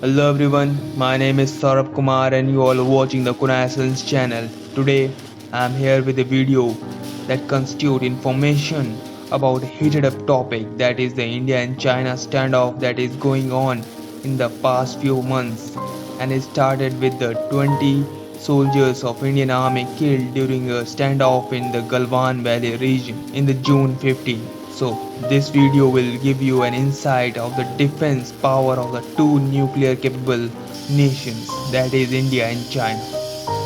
Hello everyone, my name is Saurabh Kumar and you all are watching the Kunaisans channel. Today I am here with a video that constitute information about a heated up topic, that is the India and China standoff that is going on in the past few months, and it started with the 20 soldiers of Indian army killed during a standoff in the Galwan Valley region in the June 15. So this video will give you an insight of the defense power of the two nuclear capable nations, that is India and China.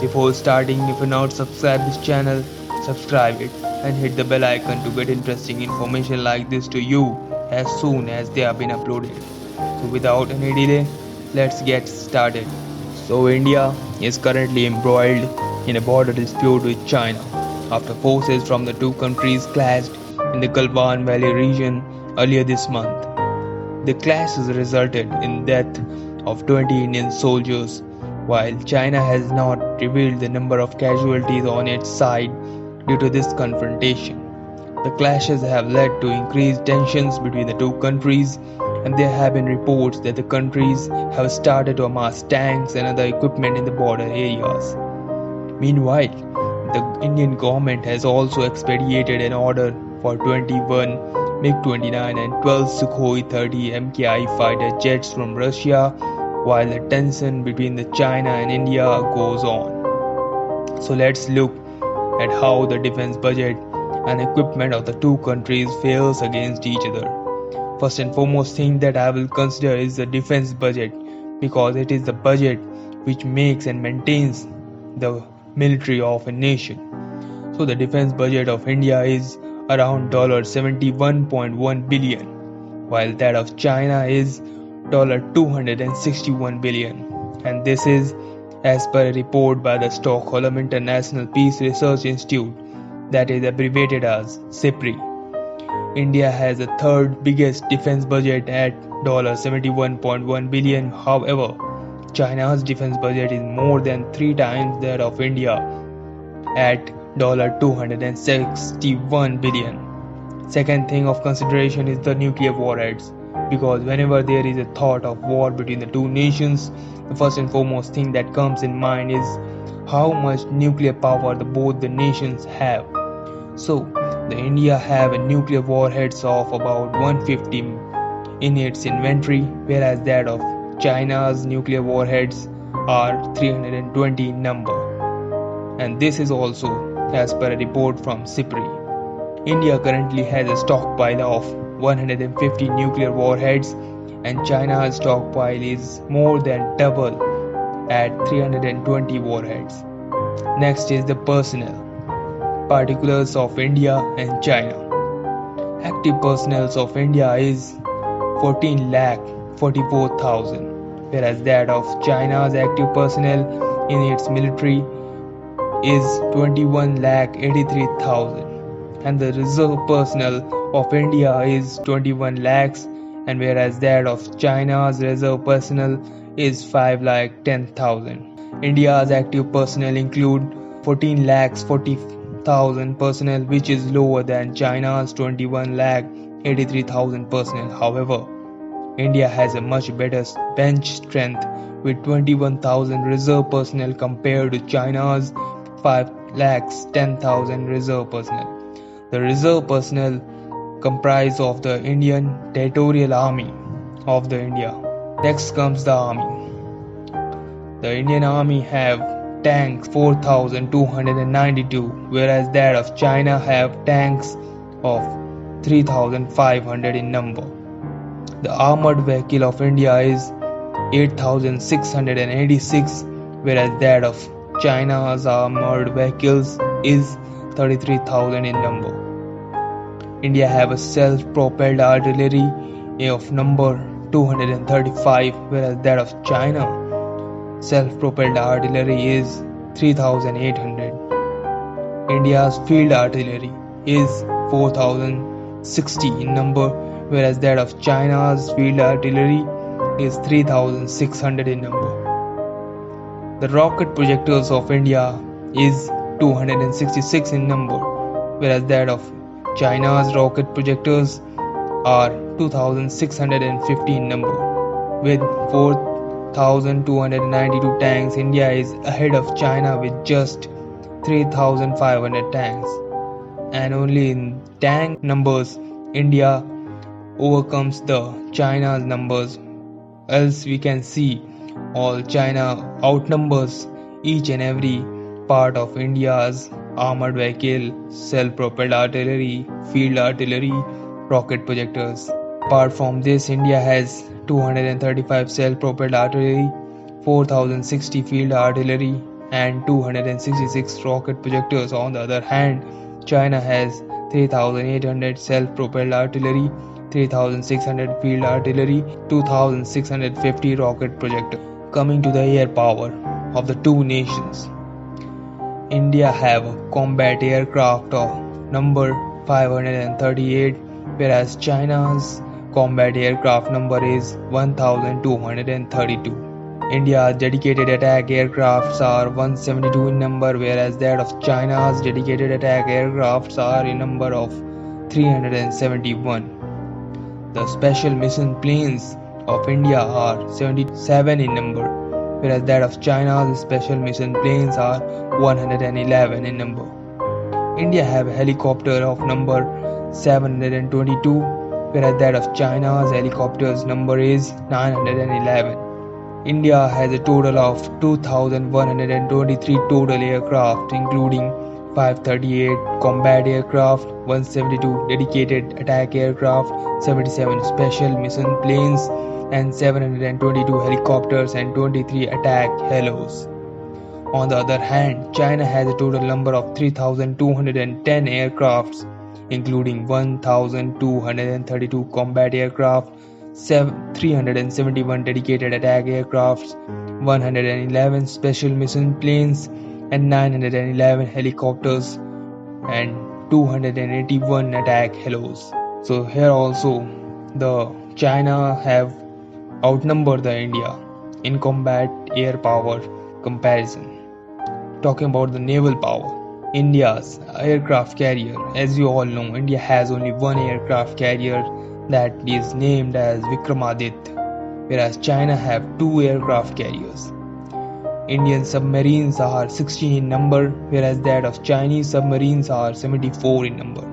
Before starting, if you not subscribe this channel, subscribe it and hit the bell icon to get interesting information like this to you as soon as they have been uploaded. So without any delay, let's get started. So India is currently embroiled in a border dispute with China after forces from the two countries clashed in the Galwan Valley region earlier this month. The clashes resulted in death of 20 Indian soldiers, while China has not revealed the number of casualties on its side due to this confrontation. The clashes have led to increased tensions between the two countries, and there have been reports that the countries have started to amass tanks and other equipment in the border areas. Meanwhile, the Indian government has also expedited an order for 21 MiG-29 and 12 Sukhoi 30 MKI fighter jets from Russia, while the tension between the China and India goes on. So let's look at how the defense budget and equipment of the two countries fares against each other. First and foremost thing that I will consider is the defense budget, because it is the budget which makes and maintains the military of a nation. So the defense budget of India is around $71.1 billion, while that of China is $261 billion. And this is as per a report by the Stockholm International Peace Research Institute, that is abbreviated as SIPRI. India has the third biggest defense budget at $71.1 billion. However, China's defense budget is more than 3 times that of India at $261 billion. Second thing of consideration is the nuclear warheads, because whenever there is a thought of war between the two nations, the first and foremost thing that comes in mind is how much nuclear power both the nations have. So the India have a nuclear warheads of about 150 in its inventory, whereas that of China's nuclear warheads are 320 in number. And this is also as per a report from SIPRI. India currently has a stockpile of 150 nuclear warheads, and China's stockpile is more than double at 320 warheads. Next is the personnel particulars of India and China. Active personnel of India is 14,44,000, whereas that of China's active personnel in its military is 21,83,000, and the reserve personnel of India is 21 lakhs, and whereas that of China's reserve personnel is 5,10,000. India's active personnel include 14,40,000 personnel, which is lower than China's 21,83,000 personnel. However, India has a much better bench strength with 21,000 reserve personnel compared to China's 5,10,000 reserve personnel. The reserve personnel comprise of the Indian Territorial Army of the India. Next comes the army. The Indian Army have tanks 4,292, whereas that of China have tanks of 3,500 in number. The armored vehicle of India is 8,686, whereas that of China's armored vehicles is 33,000 in number. India have a self-propelled artillery of number 235, whereas that of China self-propelled artillery is 3,800. India's field artillery is 4,060 in number, whereas that of China's field artillery is 3,600 in number. The rocket projectiles of India is 266 in number, whereas that of China's rocket projectors are 2,650 in number, with 1,292 tanks, India is ahead of China with just 3,500 tanks. And only in tank numbers, India overcomes the China's numbers. Else we can see all China outnumbers each and every part of India's armored vehicle, self-propelled artillery, field artillery, rocket projectors. Apart from this, India has 235 self-propelled artillery, 4060 field artillery, and 266 rocket projectors. On the other hand, China has 3800 self-propelled artillery, 3600 field artillery, 2650 rocket projectors. Coming to the air power of the two nations, India have a combat aircraft of number 538, whereas China's combat aircraft number is 1232. India's dedicated attack aircrafts are 172 in number, whereas that of China's dedicated attack aircrafts are in number of 371. The special mission planes of India are 77 in number, whereas that of China's special mission planes are 111 in number. India have a helicopter of number 722, whereas that of China's helicopters number is 911. India has a total of 2,123 total aircraft, including 538 combat aircraft, 172 dedicated attack aircraft, 77 special mission planes, and 722 helicopters and 23 attack helos. On the other hand, China has a total number of 3,210 aircrafts, including 1,232 combat aircraft, 371 dedicated attack aircrafts, 111 special mission planes, and 911 helicopters and 281 attack helos. So here also the China have outnumbered the India in combat air power comparison. Talking about the naval power, India's aircraft carrier, as you all know, India has only one aircraft carrier that is named as Vikramaditya, whereas China have two aircraft carriers. Indian submarines are 16 in number, whereas that of Chinese submarines are 74 in number.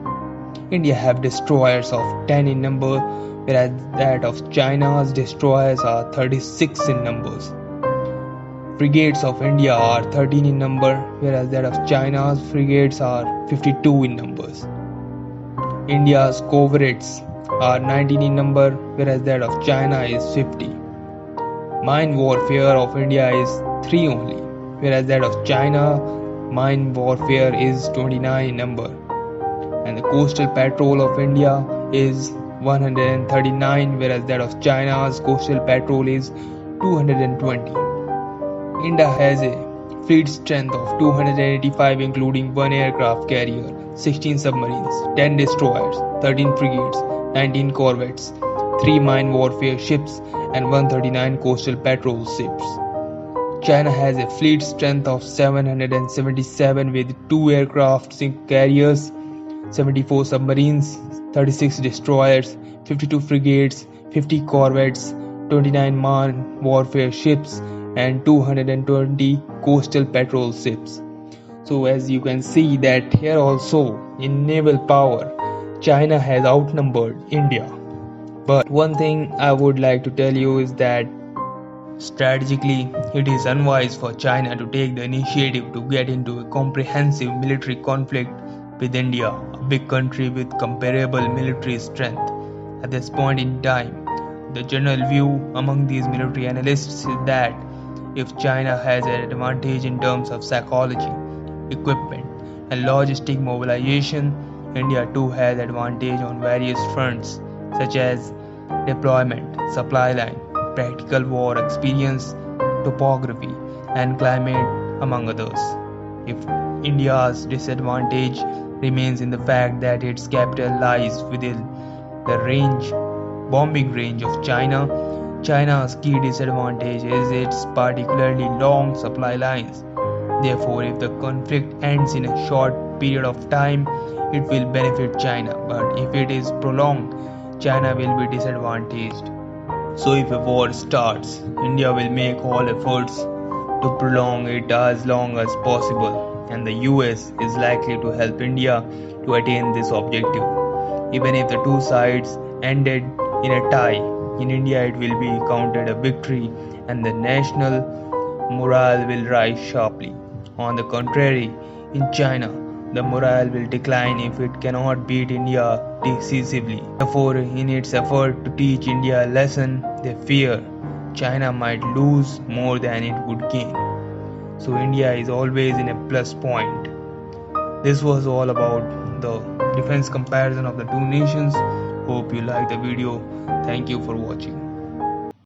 India have destroyers of 10 in number, whereas that of China's destroyers are 36 in numbers. Frigates of India are 13 in number, whereas that of China's frigates are 52 in numbers. India's corvettes are 19 in number, whereas that of China is 50. Mine warfare of India is 3 only, whereas that of China mine warfare is 29 in number. And the coastal patrol of India is 139, whereas that of China's coastal patrol is 220. India has a fleet strength of 285, including 1 aircraft carrier, 16 submarines, 10 destroyers, 13 frigates, 19 corvettes, 3 mine warfare ships, and 139 coastal patrol ships. China has a fleet strength of 777 with 2 aircraft carriers, 74 submarines, 36 destroyers, 52 frigates, 50 corvettes, 29 mine warfare ships, and 220 coastal patrol ships. So as you can see that here also in naval power, China has outnumbered India. But one thing I would like to tell you is that strategically it is unwise for China to take the initiative to get into a comprehensive military conflict with India, a big country with comparable military strength. At this point in time, the general view among these military analysts is that if China has an advantage in terms of psychology, equipment, and logistic mobilization, India too has advantage on various fronts such as deployment, supply line, practical war experience, topography, and climate, among others. If India's disadvantage remains in the fact that its capital lies within the bombing range of China, China's key disadvantage is its particularly long supply lines. Therefore, if the conflict ends in a short period of time, it will benefit China, but if it is prolonged, China will be disadvantaged. So if a war starts, India will make all efforts to prolong it as long as possible, and the US is likely to help India to attain this objective. Even if the two sides ended in a tie, in India it will be counted a victory and the national morale will rise sharply. On the contrary, in China, the morale will decline if it cannot beat India decisively. Therefore, in its effort to teach India a lesson, they fear China might lose more than it would gain. So, India is always in a plus point. This was all about the defense comparison of the two nations. Hope you liked the video. Thank you for watching.